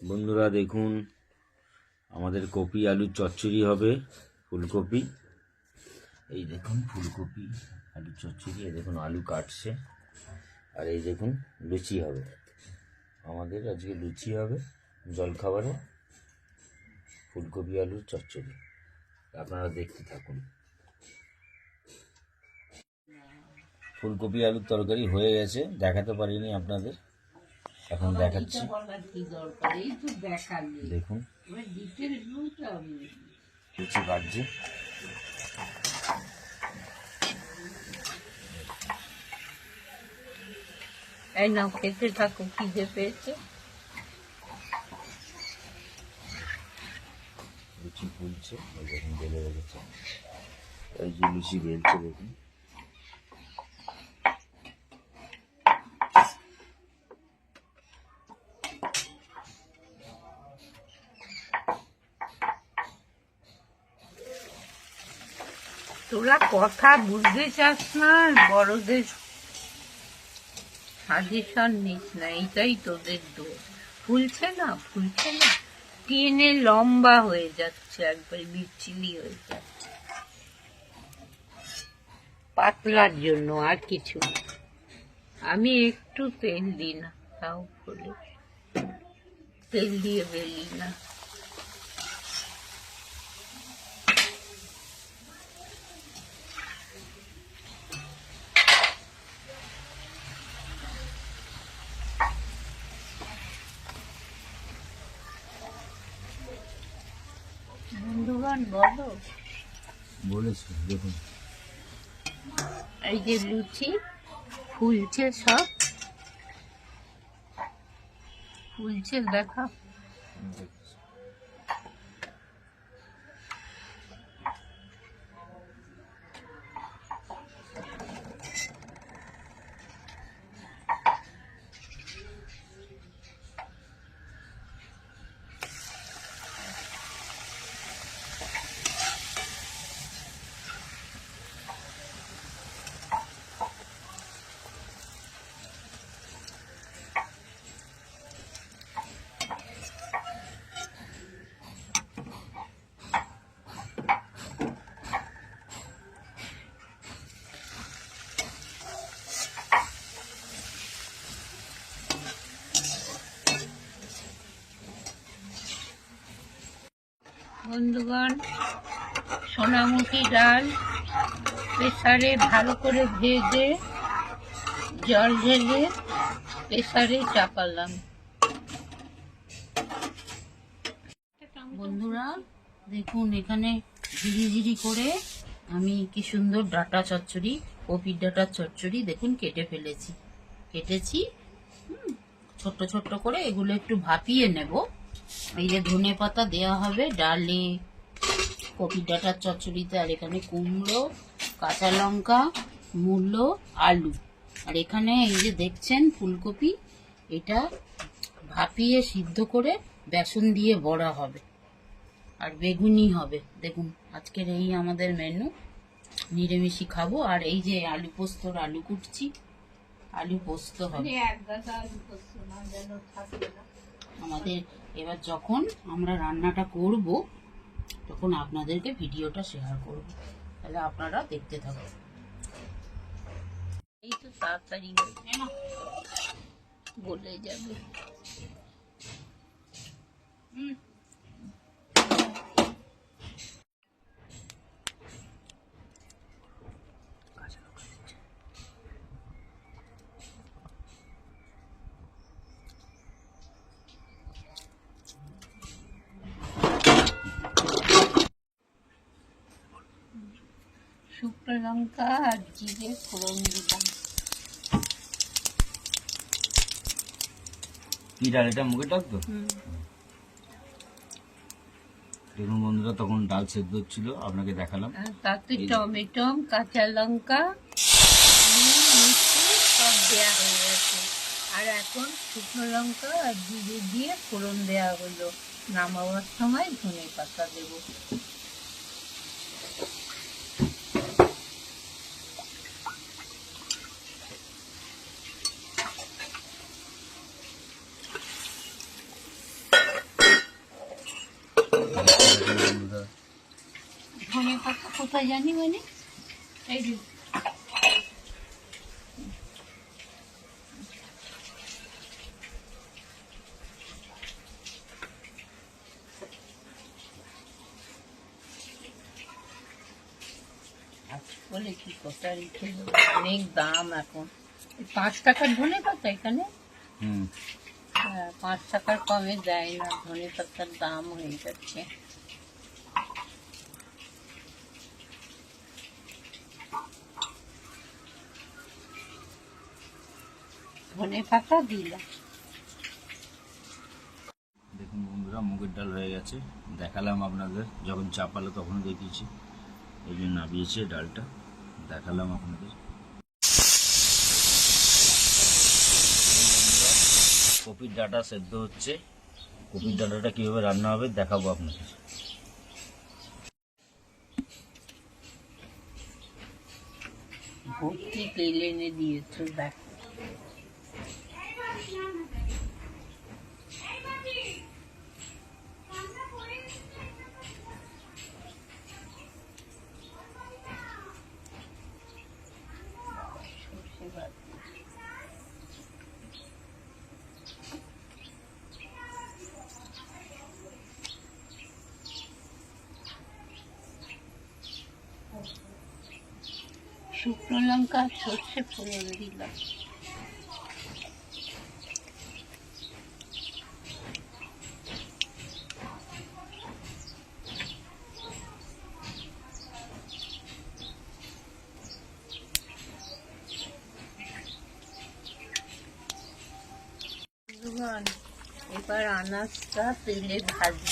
বন্ধুরা দেখুন, আমাদের কপি আলুর চচ্চড়ি হবে। ফুলকপি, এই দেখুন ফুলকপি আলুর চচ্চড়ি। এই দেখুন আলু কাটছে, আর এই দেখুন লুচি হবে। আমাদের আজকে লুচি হবে জলখাবারে, ফুলকপি আলুর চচ্চড়ি। আপনারা দেখতে থাকুন। ফুলকপি আলুর তরকারি হয়ে গেছে, দেখাতে পারিনি আপনাদের, এখন দেখাচ্ছি। দেখুন লুচি কাটছে। এই নাও, খেতে থাকো, খিদে পেয়েছে। লুচি ফুলছে, এই দেখুন বেলে রেখেছে। এই যে লুচি বেলছে দেখুন। তোরা কথা বুঝতে চাস না, বড়দের সাজেশন নিস না, এটাই তোদের দোষ। ফুলছে না, ফুলছে না, টেনে লম্বা হয়ে যাচ্ছে, একবার বিচ্ছিরি হয়ে যাচ্ছে। পাতলার জন্য, আর কিছু না। আমি একটু তেল দিই না, তাও ফুলে। তেল দিয়ে বেলি না। বন্ধুগণ বলো। বলেছি দেখুন, এই যে লুচি ফুলছে, সব ফুলছে, দেখা। বন্ধুগণ, সোনামুখী ডাল প্রেসারে ভালো করে ভেজে জল ঢেলে প্রেসারে চাপালাম। বন্ধুরা দেখুন, এখানে ঝিরি ঝিরি করে আমি কি সুন্দর ডাঁটা চচ্চড়ি, কপির ডাঁটার চচ্চড়ি দেখুন কেটেছি ছোট্ট ছোট্ট করে। এগুলো একটু ভাপিয়ে নেব। এই যে ধনে পাতা দেওয়া হবে ডালে, কপির ডাঁটার চচ্চড়িতে। আর এখানে কুমড়ো, কাঁচা লঙ্কা, মূলো, আলু। আর এখানে এই যে দেখছেন ফুলকপি, এটা ভাপিয়ে সিদ্ধ করে বেসন দিয়ে বড়া হবে, আর বেগুনি হবে। দেখুন আজকের এই আমাদের মেনু, নিরামিষই খাবো। আর এই যে আলু পোস্তর আলু কুটছি, আলু পোস্ত হবে আমাদের। এবার যখন আমরা রান্নাটা করব, তখন আপনাদেরকে ভিডিওটা শেয়ার করব, তাহলে আপনারা দেখতে থাকুন। এই তো তাড়াতাড়ি বলে যাবে। শুকনো লঙ্কা আর জিরে ফোড়ন দিলাম। কি ডাল এটা? মুগের ডাল তো। দেখুন বন্ধুরা, তখন ডাল সেদ্ধ হচ্ছিল, আপনাকে দেখালাম। তাতে টমেটো, কাঁচা লঙ্কা, মিষ্টি সব দেওয়া হয়ে গেছে। আর এখন শুকনো লঙ্কা আর জিরে দিয়ে ফোড়ন দেওয়া হলো। নামাবার সময় ধনে পাতা দেবো। ধনে পাতা কোথায় জানি, মানে এই যে বলে কি কটারি খেলো, অনেক দাম এখন। 5 টাকার ধনে পাতা এখানে, হুম, হ্যাঁ 5 টাকার কমে দেয় না, ধনে পাতার দাম হয়ে যাচ্ছে। ধনে পাতা দিলাম। দেখুন বন্ধুরা, মুগের ডাল হয়ে গেছে, দেখালাম আপনাদের, যখন চাপালো তখন দেখিয়েছি, এই জন্য নামিয়েছি ডালটা, দেখালাম আপনাদের। কপির ডাঁটা সেদ্ধ হচ্ছে, কপির ডাঁটাটা কীভাবে রান্না হবে দেখাবো আপনাদের। ভর্তি তেল এনে দিয়েছো, দেখো। সর্ষে বাটা। শুকনো লঙ্কা আর সর্ষে ফোড়ন দিলাম। এবার আনাজটা তেলে ভাজি।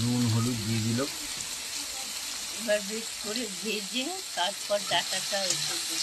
নুন হলুদ দিয়ে দিল। এবার বেশ করে ভেজে তারপর ডাঁটাটা এসে দেবো।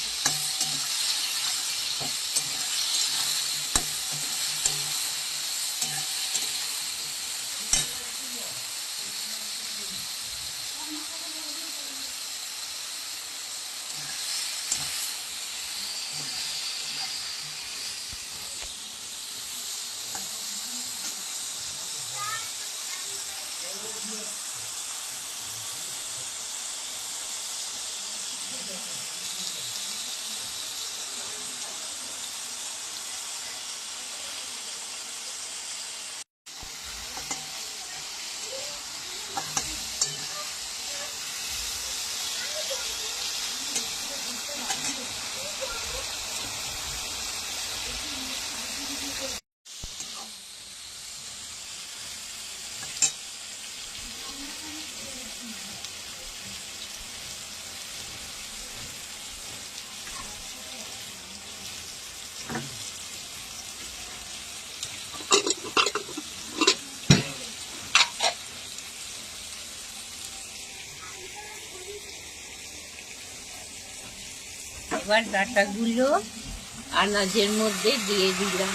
এবার ডাঁটাগুলো আনাজের মধ্যে দিয়ে দিলাম।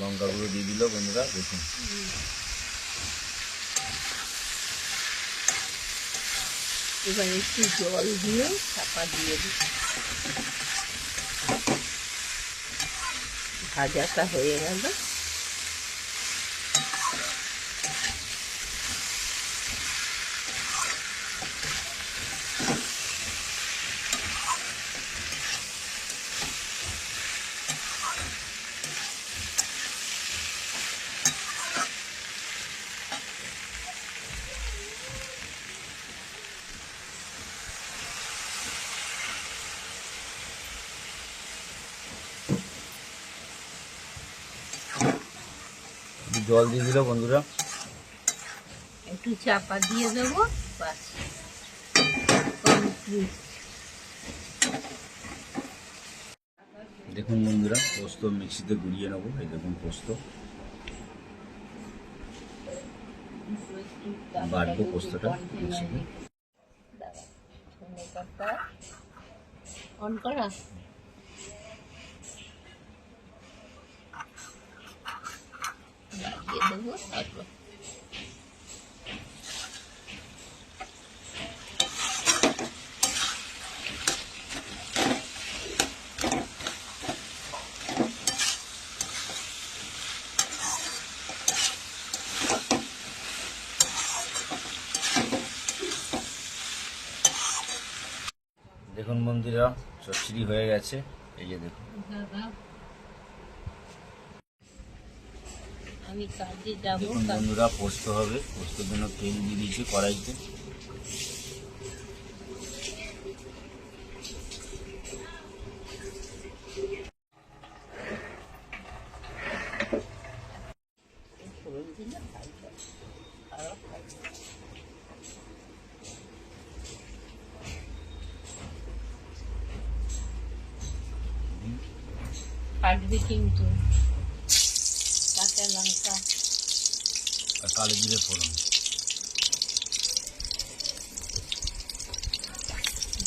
লঙ্কা গুঁড়ো দিয়ে দিল বন্ধুরা, দেখুন। এবার একটু জল দিয়ে চাপা দিয়ে দিই। ভাজাটা হয়ে গেল। জল দিয়ে দিল বন্ধুরা, একটু চাপা দিয়ে দেবো, বাস। দেখুন বন্ধুরা, পোস্ত মিক্সিতে গুঁড়িয়ে নেবো। এই দেখুন পোস্ত বাটবো, পোস্তটা মিক্সিতে। অন করা। লাগিয়ে দেবো তারপর। দেখুন বন্ধুরা, চচ্চড়ি হয়ে গেছে। এই যে দেখুন, আমি কাজে যাবো। দেখুন বন্ধুরা, পোস্ত হবে। পোস্তর জন্য তেল দিয়ে দিয়েছি কড়াইতে। কাটবি কিন্তু, কাঁচা লঙ্কা আর কালো জিরে ফোড়ন।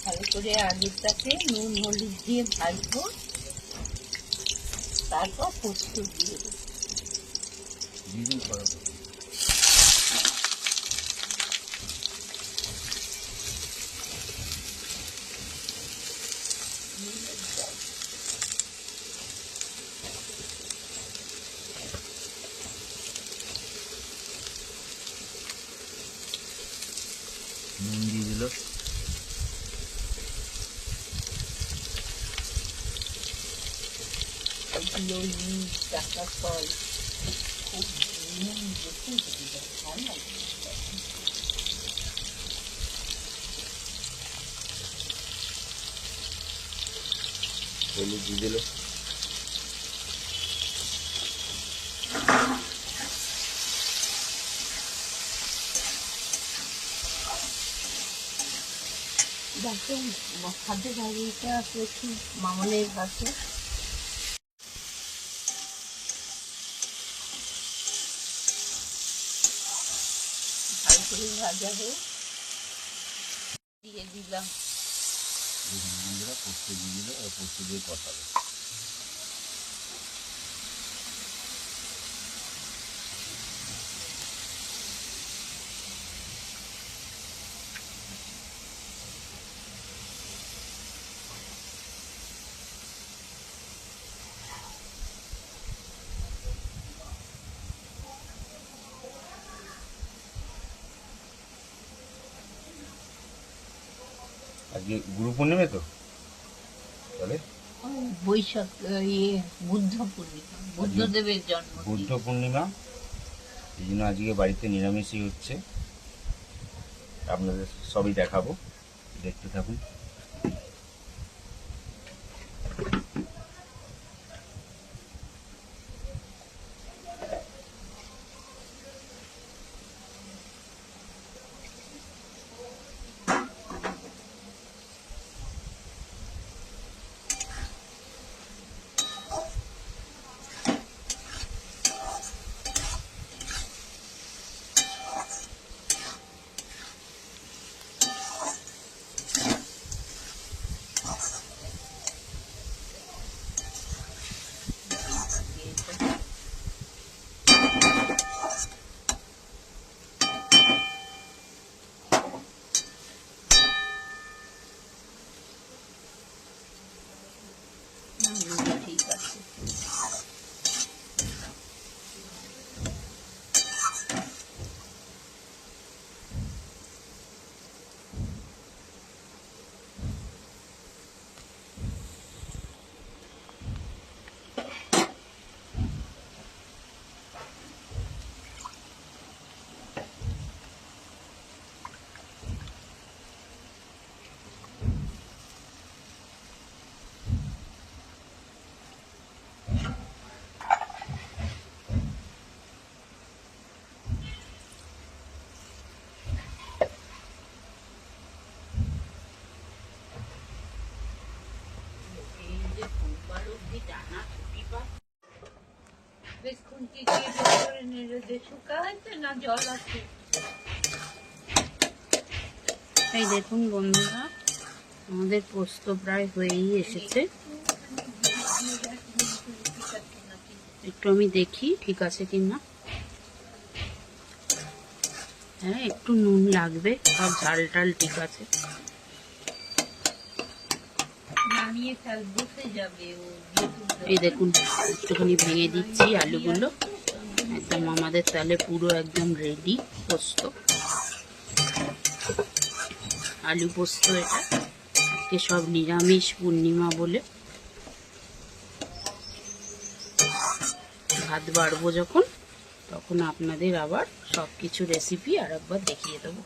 ভালো করে আগেরটাকে নুন হলুদ দিয়ে ভাজবো, তারপর পোস্ত দিয়ে দেবো। দিয়ে দিন। নুন দিয়ে দিল। টাকা ফল খুব নুন বেশি দিয়ে ভালো লাগে। হলুদ দিয়ে দিল। দেখুন খাদ্য জায়গাটা একটু মামনের কাছে। ভালো করে ভাজা হয়ে দিয়ে দিলাম। দেখুন বন্ধুরা, পোস্ত দিয়ে দিল। আর পোস্ত দিয়ে কষাবে। আজকে গুরু পূর্ণিমা তো, তাহলে বৈশাখ বুদ্ধ পূর্ণিমা, বুদ্ধদেবের জন্ম। বুদ্ধ পূর্ণিমা, এই জন্য আজকে বাড়িতে নিরামিষই হচ্ছে। আপনাদের সবই দেখাবো, দেখতে থাকুন। এই দেখুন বন্ধুরা, আমাদের পোস্ত প্রায় হয়েই এসেছে। একটু আমি দেখি ঠিক আছে কিনা। হ্যাঁ, একটু নুন লাগবে, সব ঝাল টাল ঠিক আছে। এই দেখুন, একটুখানি ভেঙে দিচ্ছি আলুগুলো। একদম আমাদের তাহলে পুরো একদম রেডি পোস্ত, আলু পোস্ত। এটা আজকে সব নিরামিষ পূর্ণিমা বলে ভাত বাড়বো যখন, তখন আপনাদের আবার সব কিছু রেসিপি আর একবার দেখিয়ে দেবো।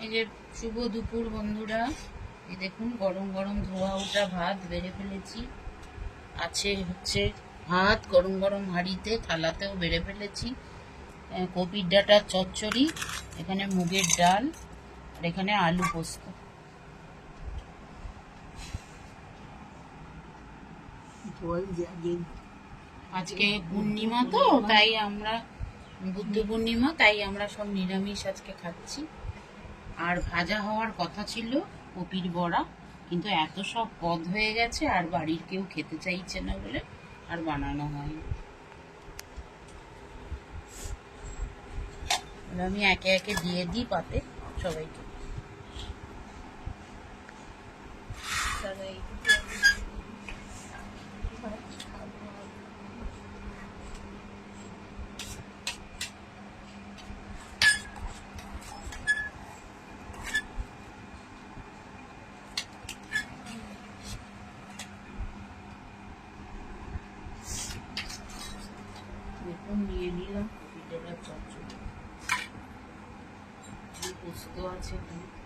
এই যে শুভ দুপুর বন্ধুরা, এই দেখুন গরম গরম ধোয়া ওঠা ভাত বেড়ে ফেলেছি। আছে হচ্ছে ভাত গরম গরম হাঁড়িতে, থালাতেও বেড়ে ফেলেছি। কপির ডাঁটার চচ্চড়ি, এখানে মুগের ডাল, আর এখানে আলু পোস্ত। আজকে পূর্ণিমা তো, তাই আমরা বুদ্ধ পূর্ণিমা, তাই আমরা সব নিরামিষ আজকে খাচ্ছি। আর ভাজা হওয়ার কথা ছিল কপির বড়া, কিন্তু এত সব পদ হয়ে গেছে আর বাড়ির কেউ খেতে চাইছে না বলে আর বানানো হয়নি। আমি একে একে দিয়ে দিই পাতে সবাইকে। দেখুন নিয়ে নিলাম কপির ডাঁটার চচ্চড়ি, পোস্ত আছে এখানে।